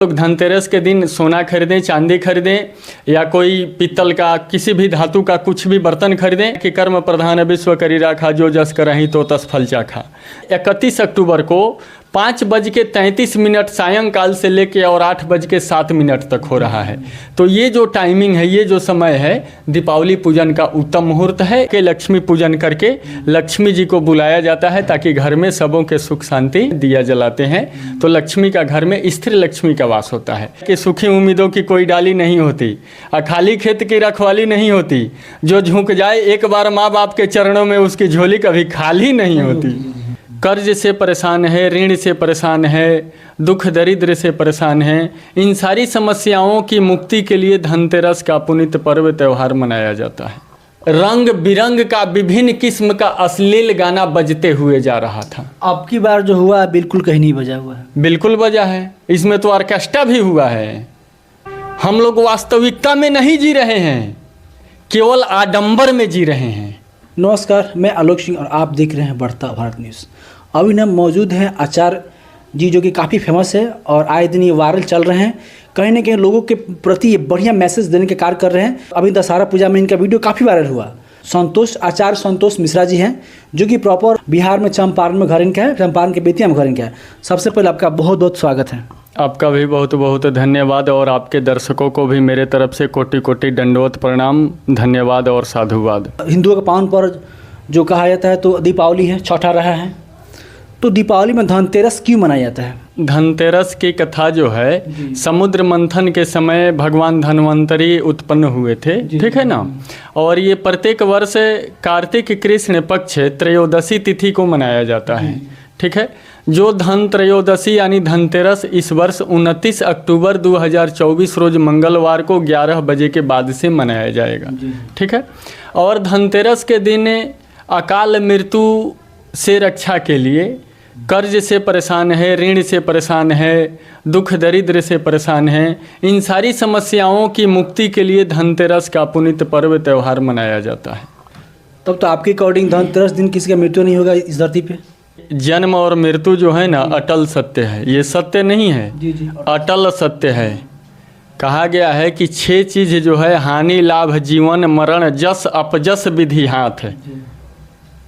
लोग धनतेरस के दिन सोना खरीदें, चांदी खरीदें या कोई पीतल का किसी भी धातु का कुछ भी बर्तन खरीदें कि कर्म प्रधान विश्व करी राखा जो जस करहि तो तस फल चाखा। 31 अक्टूबर को 5:33 सायंकाल से लेके और 8:07 तक हो रहा है। तो ये जो टाइमिंग है, ये जो समय है, दीपावली पूजन का उत्तम मुहूर्त है कि लक्ष्मी पूजन करके लक्ष्मी जी को बुलाया जाता है ताकि घर में सबों के सुख शांति दिया जलाते हैं। तो लक्ष्मी का घर में स्थिर लक्ष्मी का वास होता है कि सुखी उम्मीदों की कोई डाली नहीं होती, खाली खेत की रखवाली नहीं होती, जो झुक जाए एक बार माँ बाप के चरणों में उसकी झोली कभी खाली नहीं होती। कर्ज से परेशान है, ऋण से परेशान है, दुख दरिद्र से परेशान है, इन सारी समस्याओं की मुक्ति के लिए धनतेरस का पुनीत पर्व त्यौहार मनाया जाता है। रंग बिरंग का विभिन्न किस्म का अश्लील गाना बजते हुए जा रहा था। अब की बार जो हुआ बिल्कुल कहीं नहीं बजा हुआ है। बिल्कुल बजा है, इसमें तो ऑर्केस्ट्रा भी हुआ है। हम लोग वास्तविकता में नहीं जी रहे हैं, केवल आडंबर में जी रहे हैं। नमस्कार, मैं आलोक सिंह और आप देख रहे हैं बढ़ता भारत न्यूज़। अभी हम मौजूद हैं आचार्य जी जो कि काफ़ी फेमस है और आए दिन ये वायरल चल रहे हैं। कहीं ना कहीं लोगों के प्रति ये बढ़िया मैसेज देने के कार्य कर रहे हैं। अभी दशहरा पूजा में इनका वीडियो काफ़ी वायरल हुआ। आचार्य संतोष मिश्रा जी हैं जो कि प्रॉपर बिहार में चंपारण में घर इनका है, चंपारण के बेतिया में घर इनका है। सबसे पहले आपका बहुत बहुत स्वागत है। आपका भी बहुत बहुत धन्यवाद और आपके दर्शकों को भी मेरे तरफ से कोटि कोटि दंडवत प्रणाम, धन्यवाद और साधुवाद। हिंदुओं का पावन पर्व जो कहा जाता है तो दीपावली है, छठा रहा है। तो दीपावली में धनतेरस क्यों मनाया जाता है? धनतेरस की कथा जो है, समुद्र मंथन के समय भगवान धन्वंतरी उत्पन्न हुए थे, ठीक है ना। और ये प्रत्येक वर्ष कार्तिक कृष्ण पक्ष त्रयोदशी तिथि को मनाया जाता है, ठीक है। जो धन त्रयोदशी यानी धनतेरस इस वर्ष 29 अक्टूबर 2024 रोज मंगलवार को 11 बजे के बाद से मनाया जाएगा, ठीक है। और धनतेरस के दिन अकाल मृत्यु से रक्षा के लिए, कर्ज से परेशान है, ऋण से परेशान है, दुख दरिद्र से परेशान है, इन सारी समस्याओं की मुक्ति के लिए धनतेरस का पुनीत पर्व त्यौहार मनाया जाता है। तब तो आपके अकॉर्डिंग धनतेरस दिन किसी का मृत्यु नहीं होगा इस धरती पे? जन्म और मृत्यु जो है ना, अटल सत्य है। ये सत्य नहीं है, अटल सत्य है। कहा गया है कि 6 चीज़ जो है, हानि लाभ जीवन मरण जस अपजस विधि हाथ है।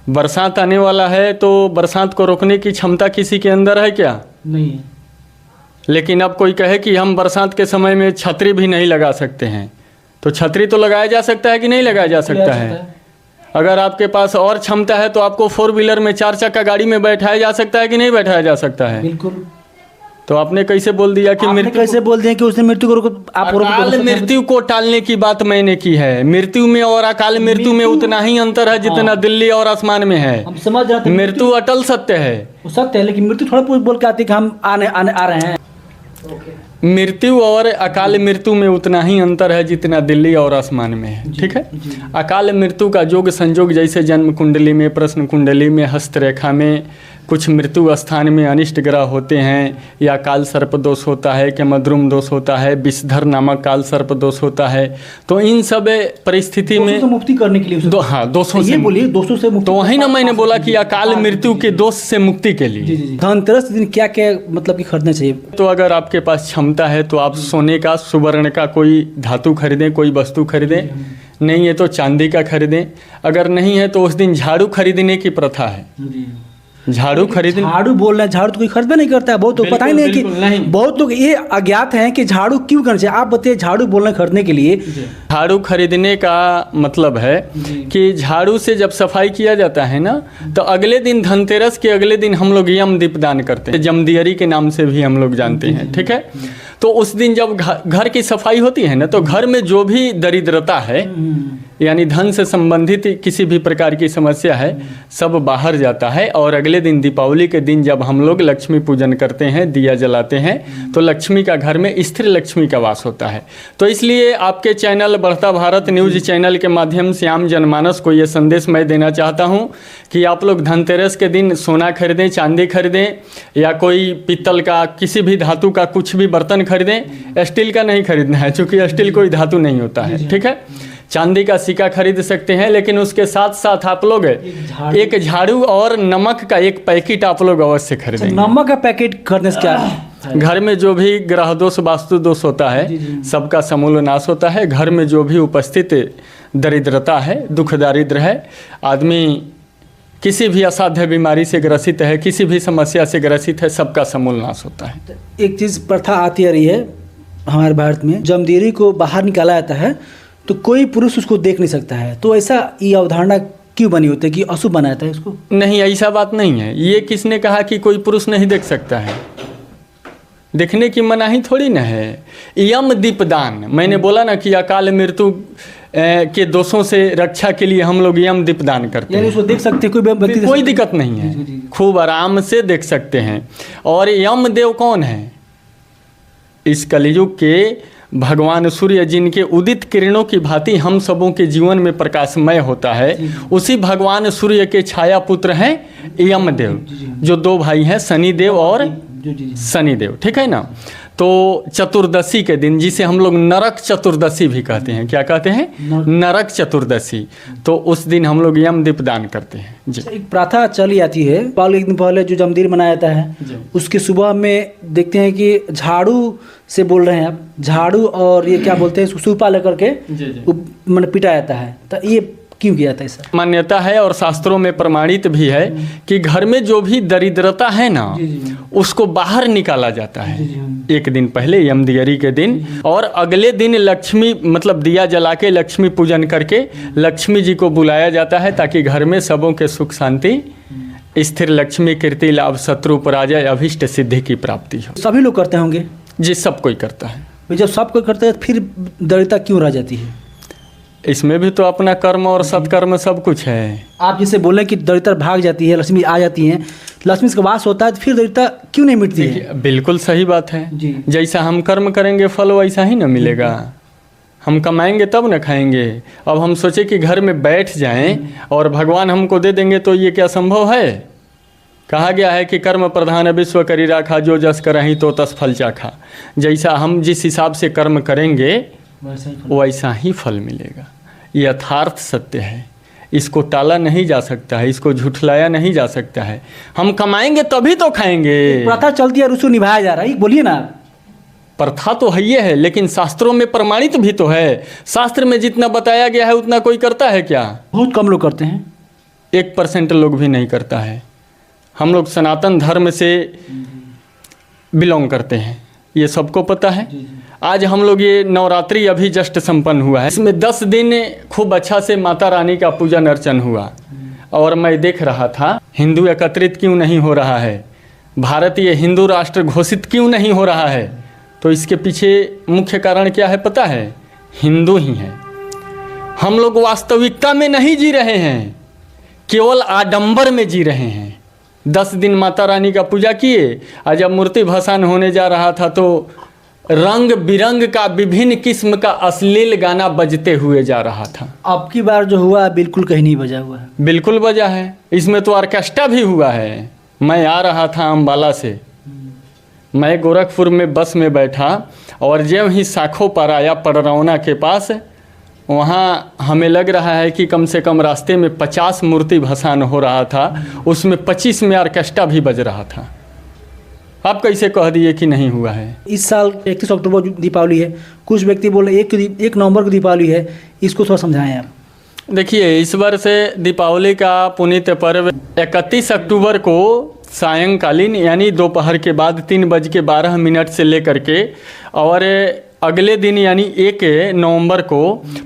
बरसात आने वाला है तो बरसात को रोकने की क्षमता किसी के अंदर है क्या? नहीं है। लेकिन अब कोई कहे कि हम बरसात के समय में छतरी भी नहीं लगा सकते हैं, तो छतरी तो लगाया जा सकता है कि नहीं लगाया जा सकता है? अगर आपके पास और क्षमता है तो आपको 4 व्हीलर में 4 चक्का गाड़ी में बैठाया जा सकता है कि नहीं बैठाया जा सकता है? बिल्कुल। तो आपने कैसे बोल दिया कि मृत्यु, कैसे बोल दिया कि उसने मृत्यु को अकाल मृत्यु को टालने की बात मैंने की है। मृत्यु में और अकाल मृत्यु में उतना ही अंतर है जितना दिल्ली और आसमान में है। हम समझ रहे हैं, मृत्यु अटल सत्य है, वो सत्य है, लेकिन मृत्यु थोड़ा बोल के आती कि हम आ रहे हैं। मृत्यु और अकाल मृत्यु में उतना ही अंतर है जितना दिल्ली और आसमान में है, ठीक है। अकाल मृत्यु का योग संजोग जैसे जन्म कुंडली में, प्रश्न कुंडली में, हस्तरेखा में कुछ मृत्यु स्थान में अनिष्ट ग्रह होते हैं, या काल सर्प दोष होता है, कि मद्रुम दोष होता है, विषधर नामक काल सर्प दोष होता है। तो इन सब परिस्थिति में तो मुक्ति करने के लिए दोषों से बोलिए, दोषों से मुक्ति। तो वही ना मैंने बोला कि अकाल मृत्यु के दोष से मुक्ति के लिए धनतेरस दिन क्या क्या मतलब कि खरीदना चाहिए? तो अगर आपके पास क्षमता है तो आप सोने का, सुवर्ण का कोई धातु खरीदें, कोई वस्तु खरीदें। नहीं है तो चांदी का खरीदें। अगर नहीं है तो उस दिन झाड़ू खरीदने की प्रथा है। झाड़ू खरीदने, झाड़ू बोल रहे हैं, झाड़ू तो कोई खरीदे नहीं करता है। बहुत लोग पता ही नहीं है कि बहुत लोग ये अज्ञात हैं कि झाड़ू क्यों करना चाहिए। आप बताइए, झाड़ू बोलने खरीदने के लिए झाड़ू खरीदने का मतलब है कि झाड़ू से जब सफाई किया जाता है ना, तो अगले दिन, धनतेरस के अगले दिन हम लोग यम दीपदान करते हैं, जमदियरी के नाम से भी हम लोग जानते हैं, ठीक है। तो उस दिन जब घर की सफाई होती है ना, तो घर में जो भी दरिद्रता है, यानी धन से संबंधित किसी भी प्रकार की समस्या है, सब बाहर जाता है। और अगले दिन, दीपावली के दिन, जब हम लोग लक्ष्मी पूजन करते हैं, दिया जलाते हैं, तो लक्ष्मी का घर में स्थिर लक्ष्मी का वास होता है। तो इसलिए आपके चैनल बढ़ता भारत न्यूज़ चैनल के माध्यम से आम जनमानस को ये संदेश मैं देना चाहता हूँ कि आप लोग धनतेरस के दिन सोना खरीदें, चांदी खरीदें या कोई पीतल का किसी भी धातु का कुछ भी बर्तन खरीदें। स्टील का नहीं खरीदना है, चूँकि स्टील कोई धातु नहीं होता है, ठीक है। चांदी का सिक्का खरीद सकते हैं, लेकिन उसके साथ साथ आप लोग एक झाड़ू और नमक का एक पैकेट आप लोग अवश्य खरीदें। नमक का पैकेट खरीदने से क्या घर में जो भी ग्रह दोष वास्तु दोष होता जी, है जी। सबका समूल नाश होता है। घर में जो भी उपस्थित दरिद्रता है, दुख दारिद्र है, आदमी किसी भी असाध्य बीमारी से ग्रसित है, किसी भी समस्या से ग्रसित है, सबका समूल नाश होता है। एक चीज़ प्रथा आती आ रही है हमारे भारत में, जमदीरी को बाहर निकाला जाता है तो कोई पुरुष उसको देख नहीं सकता है, तो ऐसा ये अवधारणा क्यों बनी होती है कि अशुभ बनाता है इसको? नहीं, ऐसा बात नहीं है। ये किसने कहा कि कोई पुरुष नहीं देख सकता है? देखने की मनाही थोड़ी ना है। यम दीपदान, मैंने बोला ना कि अकाल मृत्यु के दोषों से रक्षा के लिए हम लोग यम दीपदान करते यानी हैं। उसको देख सकते हैं, कोई व्यक्ति देख कोई सकता दिक्कत नहीं जी, जी, है, जी। खूब आराम से देख सकते हैं। और यम देव कौन है? इस कलयुग के भगवान सूर्य, जिनके उदित किरणों की भांति हम सबों के जीवन में प्रकाशमय होता है, उसी भगवान सूर्य के छाया पुत्र हैं यमदेव, जो दो भाई हैं, शनिदेव और जी, जी, जी। शनिदेव, ठीक है ना। तो चतुर्दशी के दिन, जिसे हम लोग नरक चतुर्दशी भी कहते हैं, क्या कहते हैं? नरक चतुर्दशी। तो उस दिन हम लोग यम दीपदान करते हैं जी। एक प्रथा चली आती है, पाल एक दिन पहले जो जमदीर मनाया जाता है उसके सुबह में देखते हैं कि झाड़ू से बोल रहे हैं आप, झाड़ू और ये क्या बोलते हैं, सूपा लेकर के मैंने पिटा जाता है, तो ये क्यों किया जाता है ऐसा? मान्यता है और शास्त्रों में प्रमाणित भी है कि घर में जो भी दरिद्रता है ना, उसको बाहर निकाला जाता है एक दिन पहले, यमदियरी के दिन। और अगले दिन लक्ष्मी, मतलब दिया जला के लक्ष्मी पूजन करके लक्ष्मी जी को बुलाया जाता है, ताकि घर में सबों के सुख शांति, स्थिर लक्ष्मी, कीर्ति लाभ, शत्रु पराजय, अभिष्ट सिद्धि की प्राप्ति हो। सभी लोग करते होंगे जी, सब कोई करता है। भाई जब सब कोई करते हैं फिर दरिद्रता क्यों रह जाती है? इसमें भी तो अपना कर्म और सत्कर्म सब कुछ है। आप जिसे बोलें कि दरिद्रता भाग जाती है, लक्ष्मी आ जाती है, लक्ष्मी का वास होता है, तो फिर दरिद्रता क्यों नहीं मिटती है? बिल्कुल सही बात है जी। जैसा हम कर्म करेंगे फल वैसा ही ना मिलेगा। हम कमाएंगे तब न खाएंगे। अब हम सोचे कि घर में बैठ जाएं और भगवान हमको दे देंगे, तो ये क्या संभव है? कहा गया है कि कर्म प्रधान विश्व करी राखा, जो जस करहीं तो तस फल चाखा। जैसा हम जिस हिसाब से कर्म करेंगे वैसा ही फल मिलेगा। ये यथार्थ सत्य है, इसको टाला नहीं जा सकता है, इसको झुठलाया नहीं जा सकता है। हम कमाएंगे तभी तो खाएंगे। प्रथा चलती है और उसको निभाया जा रहा है, बोलिए ना। प्रथा तो है, ये है, लेकिन शास्त्रों में प्रमाणित भी तो है। शास्त्र में जितना बताया गया है उतना कोई करता है क्या? बहुत कम लोग करते हैं। 1% लोग भी नहीं करता है। हम लोग सनातन धर्म से बिलोंग करते हैं, ये सबको पता है। आज हम लोग ये नवरात्रि अभी जस्ट संपन्न हुआ है, इसमें 10 दिन खूब अच्छा से माता रानी का पूजन अर्चन हुआ। और मैं देख रहा था, हिंदू एकत्रित क्यों नहीं हो रहा है, भारत ये हिंदू राष्ट्र घोषित क्यों नहीं हो रहा है? तो इसके पीछे मुख्य कारण क्या है पता है? हिंदू ही है। हम लोग वास्तविकता में नहीं जी रहे हैं, केवल आडंबर में जी रहे हैं। 10 दिन माता रानी का पूजा किए, और जब मूर्ति भसान होने जा रहा था तो रंग बिरंग का विभिन्न किस्म का अश्लील गाना बजते हुए जा रहा था। अब की बार जो हुआ बिल्कुल कहीं नहीं बजा हुआ है। बिल्कुल बजा है, इसमें तो ऑर्केस्ट्रा भी हुआ है। मैं आ रहा था अम्बाला से, मैं गोरखपुर में बस में बैठा और जब ही साखों पर आया पड़रौना के पास, वहाँ हमें लग रहा है कि कम से कम रास्ते में 50 मूर्ति भसान हो रहा था, उसमें 25 में ऑर्केस्ट्रा भी बज रहा था। आप कैसे कह दिए कि नहीं हुआ है? इस साल 31 अक्टूबर दीपावली है, कुछ व्यक्ति बोल रहे 1 नवंबर को दीपावली है, इसको थोड़ा समझाएं आप। देखिए, इस वर्ष दीपावली का पुनीत पर्व 31 अक्टूबर को सायंकालीन यानी दोपहर के बाद 3:12 से लेकर के और अगले दिन यानी 1 नवंबर को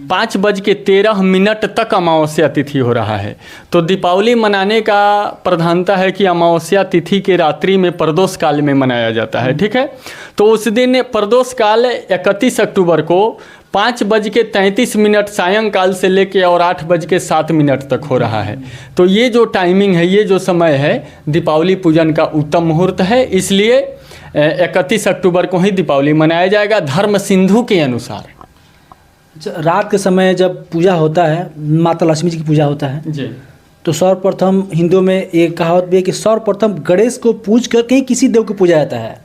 5:13 तक अमावस्या तिथि हो रहा है। तो दीपावली मनाने का प्रधानता है कि अमावस्या तिथि के रात्रि में प्रदोष काल में मनाया जाता है, ठीक है। तो उस दिन प्रदोष काल 31 अक्टूबर को 5:33 सायंकाल से लेके और 8:07 तक हो रहा है। तो ये जो टाइमिंग है, ये जो समय है, दीपावली पूजन का उत्तम मुहूर्त है। इसलिए 31 अक्टूबर को ही दीपावली मनाया जाएगा धर्म सिंधु के अनुसार। रात के समय जब पूजा होता है, माता लक्ष्मी जी की पूजा होता है जी, तो सर्वप्रथम हिंदुओं में एक कहावत भी है कि सर्वप्रथम गणेश को पूज करके ही किसी देव को पूजा जाता है।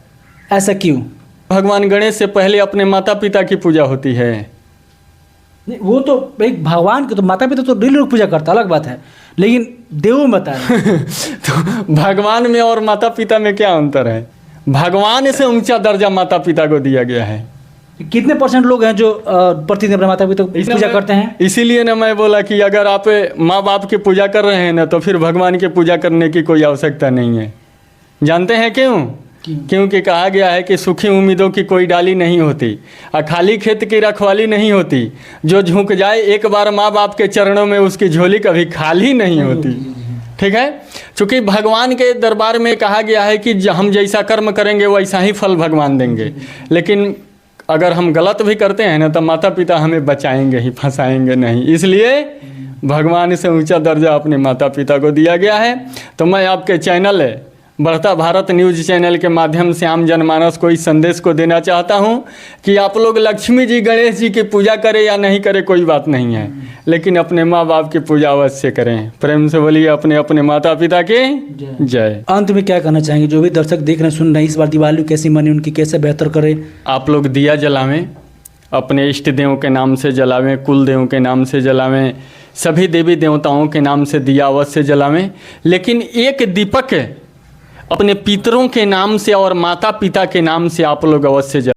ऐसा क्यों? भगवान गणेश से पहले अपने माता पिता की पूजा होती है। नहीं, वो तो एक भगवान के तो माता पिता तो डेली लोग पूजा करता, अलग बात है, लेकिन देव में बता रहे हैं। तो भगवान में और माता पिता में क्या अंतर है? भगवान से ऊंचा दर्जा माता पिता को दिया गया है। कितने % लोग हैं जो प्रतिदिन अपने माता पिता की पूजा करते हैं? इसीलिए ना मैं बोला कि अगर आप माँ बाप की पूजा कर रहे हैं ना तो फिर भगवान की पूजा करने की कोई आवश्यकता नहीं है। जानते हैं क्यों? क्योंकि कहा गया है कि सूखी उम्मीदों की कोई डाली नहीं होती और खाली खेत की रखवाली नहीं होती। जो झुक जाए एक बार माँ बाप के चरणों में उसकी झोली कभी खाली नहीं होती। ठीक है, चूँकि भगवान के दरबार में कहा गया है कि हम जैसा कर्म करेंगे वैसा ही फल भगवान देंगे। लेकिन अगर हम गलत भी करते हैं ना तो माता पिता हमें बचाएंगे ही, फंसाएंगे नहीं। इसलिए भगवान से ऊंचा दर्जा अपने माता पिता को दिया गया है। तो मैं आपके चैनल बढ़ता भारत न्यूज़ चैनल के माध्यम से आम जनमानस को इस संदेश को देना चाहता हूं कि आप लोग लक्ष्मी जी गणेश जी की पूजा करें या नहीं करें कोई बात नहीं है, लेकिन अपने माँ बाप की पूजा अवश्य करें। प्रेम से बोलिए अपने अपने माता पिता के जय। अंत में क्या कहना चाहेंगे जो भी दर्शक देख रहे हैं सुन रहे हैं, इस बार दिवाली कैसी मनी, उनकी कैसे बेहतर करें? आप लोग दिया जलावें, अपने इष्ट देवों के नाम से जलावें, कुल देवों के नाम से जलावें, सभी देवी देवताओं के नाम से दिया अवश्य जलावें। लेकिन एक दीपक अपने पितरों के नाम से और माता पिता के नाम से आप लोग अवश्य